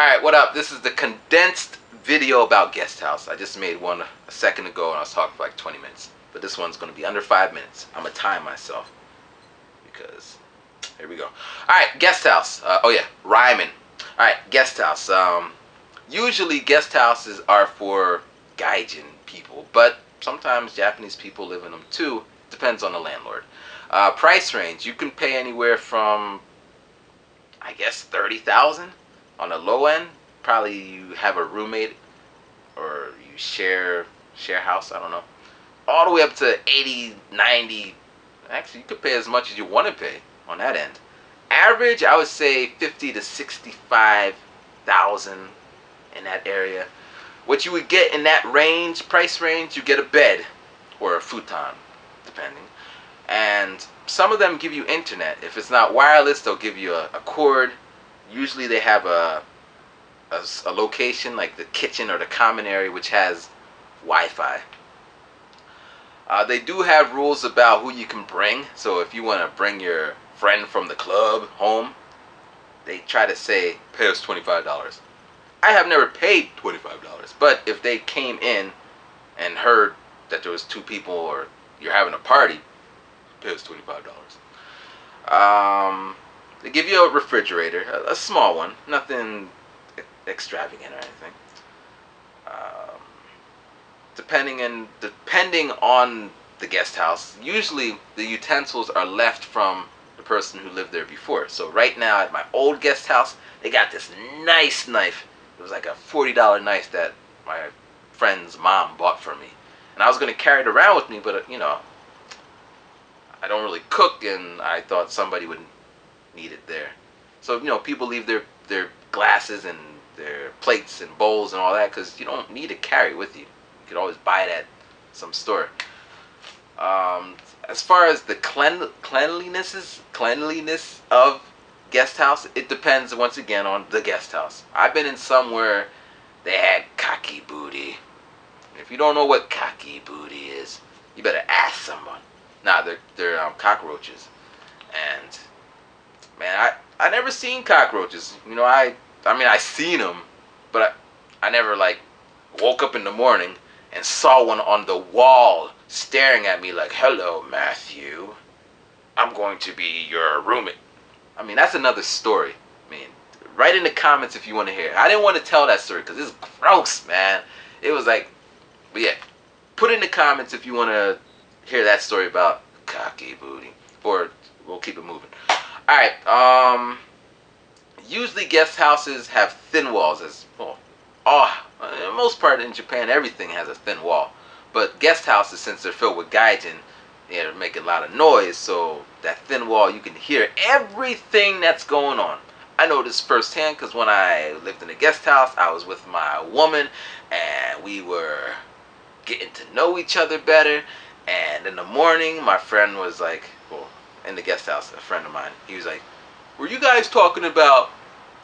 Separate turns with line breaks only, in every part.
Alright, what up? This is the condensed video about Guest House. I just made one a second ago and I was talking for like 20 minutes. But this one's going to be under 5 minutes. I'm going to time myself. Because, here we go. Alright, Guest House. Rhyming. Alright, Guest House. Usually guest houses are for Gaijin people. But sometimes Japanese people live in them too. Depends on the landlord. Price range. You can pay anywhere from, I guess, 30,000 on the low end. Probably you have a roommate or you share house, I don't know, all the way up to 80, 90. Actually, you could pay as much as you want to pay on that end. Average, I would say 50 to 65,000 in that area. What you would get in that range, price range, you get a bed or a futon, depending. And some of them give you internet. If it's not wireless, they'll give you a cord. Usually they have a location like the kitchen or the common area which has Wi-Fi. They do have rules about who you can bring. So if you want to bring your friend from the club home, they try to say, pay us $25. I have never paid $25. But if they came in and heard that there was two people or you're having a party, pay us $25. They give you a refrigerator, a small one, nothing extravagant or anything. Depending on the guest house, usually the utensils are left from the person who lived there before. So right now at my old guest house, they got this nice knife. It was like a $40 knife that my friend's mom bought for me. And I was going to carry it around with me, but I don't really cook, and I thought somebody would need it there. So, people leave their glasses and their plates and bowls and all that because you don't need to carry with you. You could always buy it at some store. As far as the cleanliness of guest house, it depends once again on the guest house. I've been in some where they had kaki booty. If you don't know what kaki booty is, you better ask someone. Nah, they're cockroaches, and man, I never seen cockroaches. I seen them, but I never woke up in the morning and saw one on the wall staring at me like, "Hello, Matthew, I'm going to be your roommate." That's another story. Write in the comments if you want to hear it. I didn't want to tell that story because it's gross, man. It was but yeah, put in the comments if you want to hear that story about cocky booty, or we'll keep it moving. Alright, usually guest houses have thin walls as well. In the most part in Japan, everything has a thin wall. But guest houses, since they're filled with gaijin, they're making a lot of noise, so that thin wall, you can hear everything that's going on. I know this firsthand because when I lived in a guest house, I was with my woman, and we were getting to know each other better. And in the morning, my friend was in the guest house, a friend of mine, he was like, "Were you guys talking about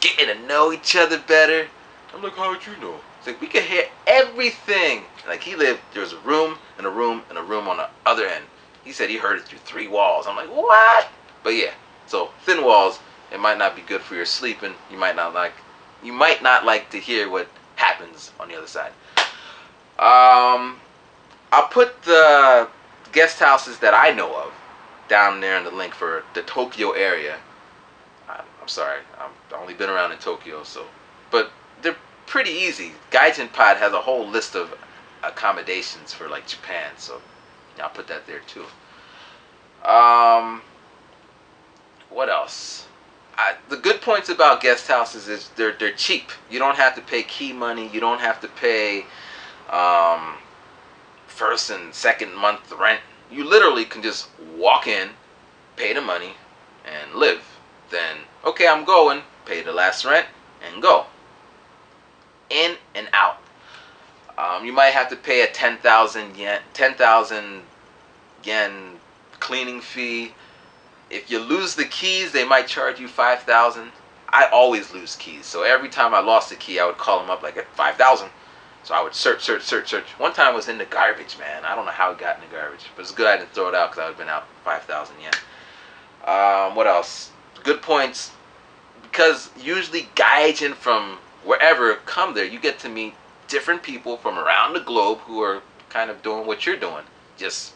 getting to know each other better?" I'm like, "How would you know?" He's like, "We could hear everything." There was a room and a room and a room on the other end. He said he heard it through 3 walls. I'm like, "What?" But yeah, so thin walls, it might not be good for your sleeping. You might not like to hear what happens on the other side. I'll put the guest houses that I know of down there in the link for the Tokyo area. I'm sorry, I've only been around in Tokyo, but they're pretty easy. Gaijin Pod has a whole list of accommodations for Japan, so I'll put that there too. What else? The good points about guest houses is they're cheap. You don't have to pay key money. You don't have to pay first and second month rent. You literally can just walk in, pay the money, and live. Then, okay, I'm going, pay the last rent, and go. In and out. You might have to pay a 10,000 yen cleaning fee. If you lose the keys, they might charge you 5,000. I always lose keys, so every time I lost a key, I would call them up at 5,000. So I would search. One time it was in the garbage, man. I don't know how it got in the garbage, but it's good I didn't throw it out because I would have been out 5,000 yen. What else? Good points. Because usually gaijin from wherever come there, you get to meet different people from around the globe who are kind of doing what you're doing, just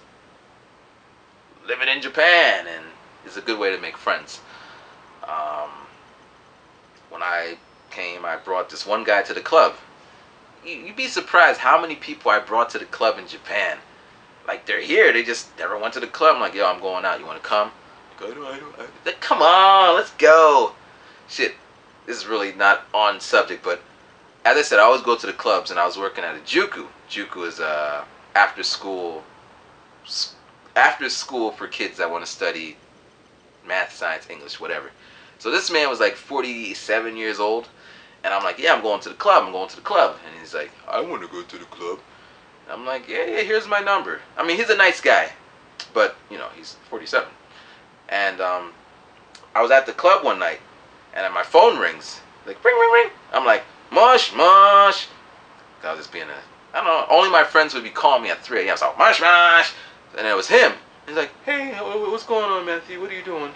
living in Japan, and it's a good way to make friends. Um, when I came, I brought this one guy to the club. You'd be surprised how many people I brought to the club in Japan. Like, they're here, they just never went to the club. I'm like, yo, I'm going out, you want to come? Like, come on, let's go. Shit, this is really not on subject, but as I said, I always go to the clubs, and I was working at a Juku. Juku is after school for kids that want to study math, science, English, whatever. So this man was like 47 years old, and I'm like, yeah, I'm going to the club. And he's like, I want to go to the club. And I'm like, yeah, here's my number. I mean, he's a nice guy, but, he's 47. And I was at the club one night, and my phone rings. Like, ring, ring, ring. I'm like, mush, mush. I was just being I don't know, only my friends would be calling me at 3 a.m. So, mush, mush. And it was him. He's like, hey, what's going on, Matthew? What are you doing?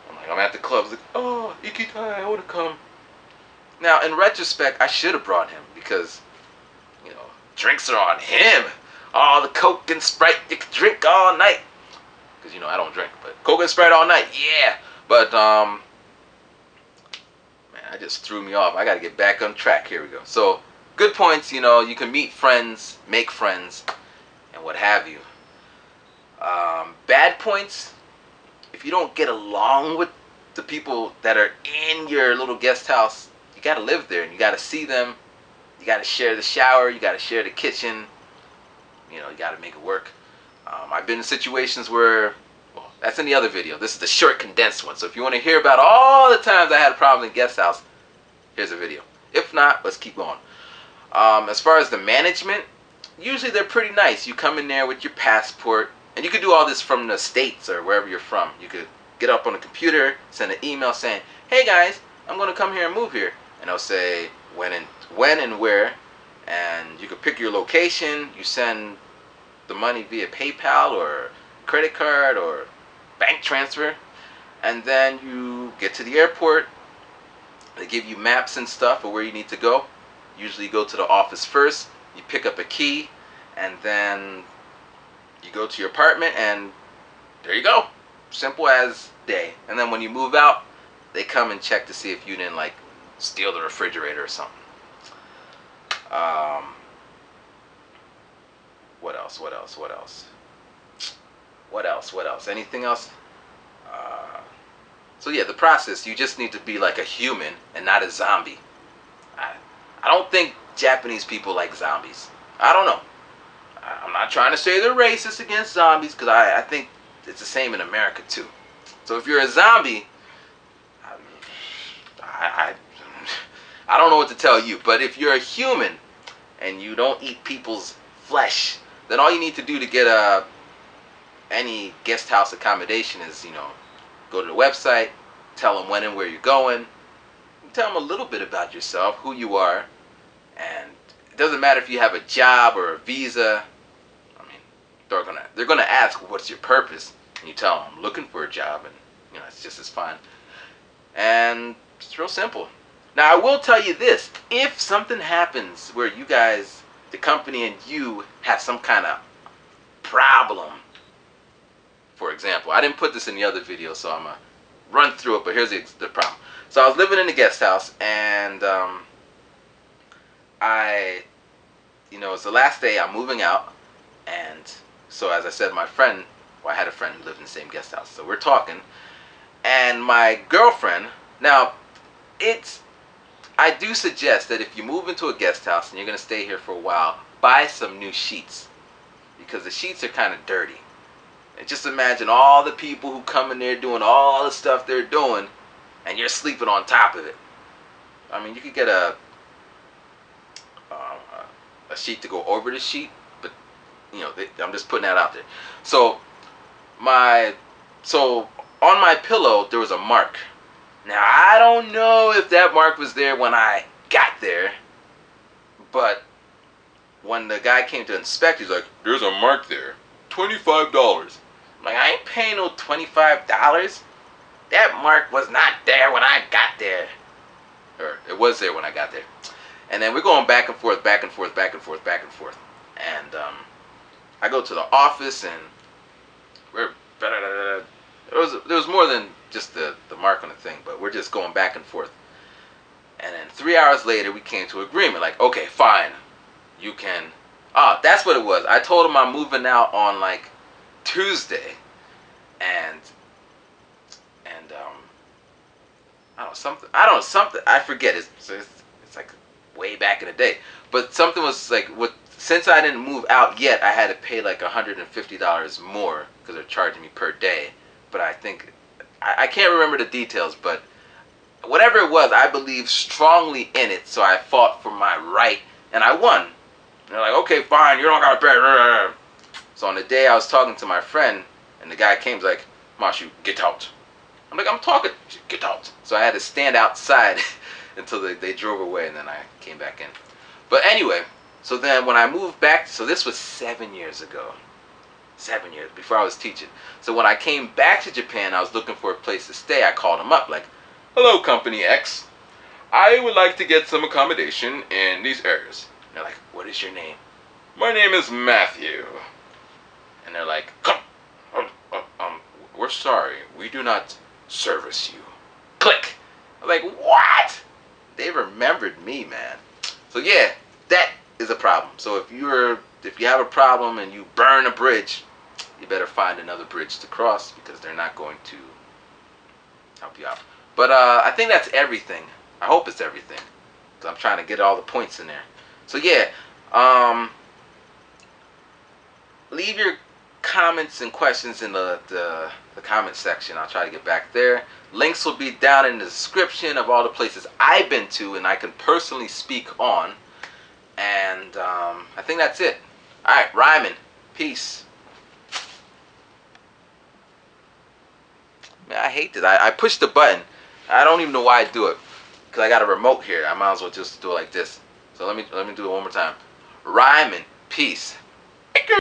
I'm like, I'm at the club. He's like, oh, Ikitai, I want to come. Now, in retrospect, I should have brought him because, drinks are on him. All the Coke and Sprite, you can drink all night. Because, I don't drink, but Coke and Sprite all night, yeah. But, man, I just threw me off. I got to get back on track. Here we go. So, good points, you can meet friends, make friends, and what have you. Bad points, if you don't get along with the people that are in your little guest house, you got to live there, and you got to see them. You got to share the shower. You got to share the kitchen. You got to make it work. I've been in situations where, well, that's in the other video. This is the short, condensed one. So if you want to hear about all the times I had problems in guest house, here's a video. If not, let's keep going. As far as the management, usually they're pretty nice. You come in there with your passport, and you could do all this from the States or wherever you're from. You could get up on the computer, send an email saying, hey guys, I'm going to come here and move here. And they'll say when and where, and you could pick your location. You send the money via PayPal or credit card or bank transfer, and then you get to the airport. They give you maps and stuff of where you need to go. Usually you go to the office first, you pick up a key, and then you go to your apartment, and there you go. Simple as day. And then when you move out, they come and check to see if you didn't steal the refrigerator or something. What else? Anything else? So yeah, the process, you just need to be like a human and not a zombie. I don't think Japanese people like zombies. I don't know. I'm not trying to say they're racist against zombies, because I think it's the same in America too. So if you're a zombie, I don't know what to tell you. But if you're a human and you don't eat people's flesh, then all you need to do to get any guest house accommodation is, go to the website, tell them when and where you're going, tell them a little bit about yourself, who you are, and it doesn't matter if you have a job or a visa. I mean, they're gonna ask, what's your purpose, and you tell them I'm looking for a job, and it's just as fine. And it's real simple. Now, I will tell you this: if something happens where you guys, the company and you, have some kind of problem. For example, I didn't put this in the other video, so I'm going to run through it, but here's the problem. So I was living in the guest house, and it's the last day, I'm moving out, and so as I said, I had a friend who lived in the same guest house, so we're talking, and my girlfriend, now, I do suggest that if you move into a guest house and you're going to stay here for a while, buy some new sheets, because the sheets are kind of dirty. And just imagine all the people who come in there doing all the stuff they're doing, and you're sleeping on top of it. I mean, you could get a sheet to go over the sheet, but I'm just putting that out there. So on my pillow there was a mark. Now I don't know if that mark was there when I got there, but when the guy came to inspect, he's like, "There's a mark there, $25." I'm like, I ain't paying no $25. That mark was not there when I got there. Or it was there when I got there. And then we're going back and forth, back and forth, back and forth, back and forth. And I go to the office, and we're there was more than just the mark on the thing, but we're just going back and forth. And then 3 hours later, we came to agreement. Like, okay, fine, you can. That's what it was. I told him I'm moving out on like Tuesday, and I don't know something. I forget. It's like way back in the day. But something was like since I didn't move out yet, I had to pay like $150 more because they're charging me per day. But I think I can't remember the details, but whatever it was, I believed strongly in it, so I fought for my right, and I won. And they're like, okay, fine, you don't gotta pay. So on the day I was talking to my friend, and the guy came, like, Mashu, get out. I'm like, I'm talking, get out. So I had to stand outside until they drove away, and then I came back in. But anyway, so then when I moved back, so this was 7 years ago. 7 years, before I was teaching. So when I came back to Japan, I was looking for a place to stay. I called him up, like, hello, Company X. I would like to get some accommodation in these areas. And they're like, what is your name? My name is Matthew. And they're like, come. We're sorry. We do not service you. Click. I'm like, what? They remembered me, man. So yeah, that is a problem. So if you have a problem and you burn a bridge, you better find another bridge to cross because they're not going to help you out. But I think that's everything. I hope it's everything, because I'm trying to get all the points in there. So yeah, leave your comments and questions in the comment section. I'll try to get back there. Links will be down in the description of all the places I've been to and I can personally speak on. And I think that's it. Alright, Ryman. Peace. Man, I hate this. I pushed the button. I don't even know why I do it. Because I got a remote here. I might as well just do it like this. So let me do it one more time. Ryman. Peace.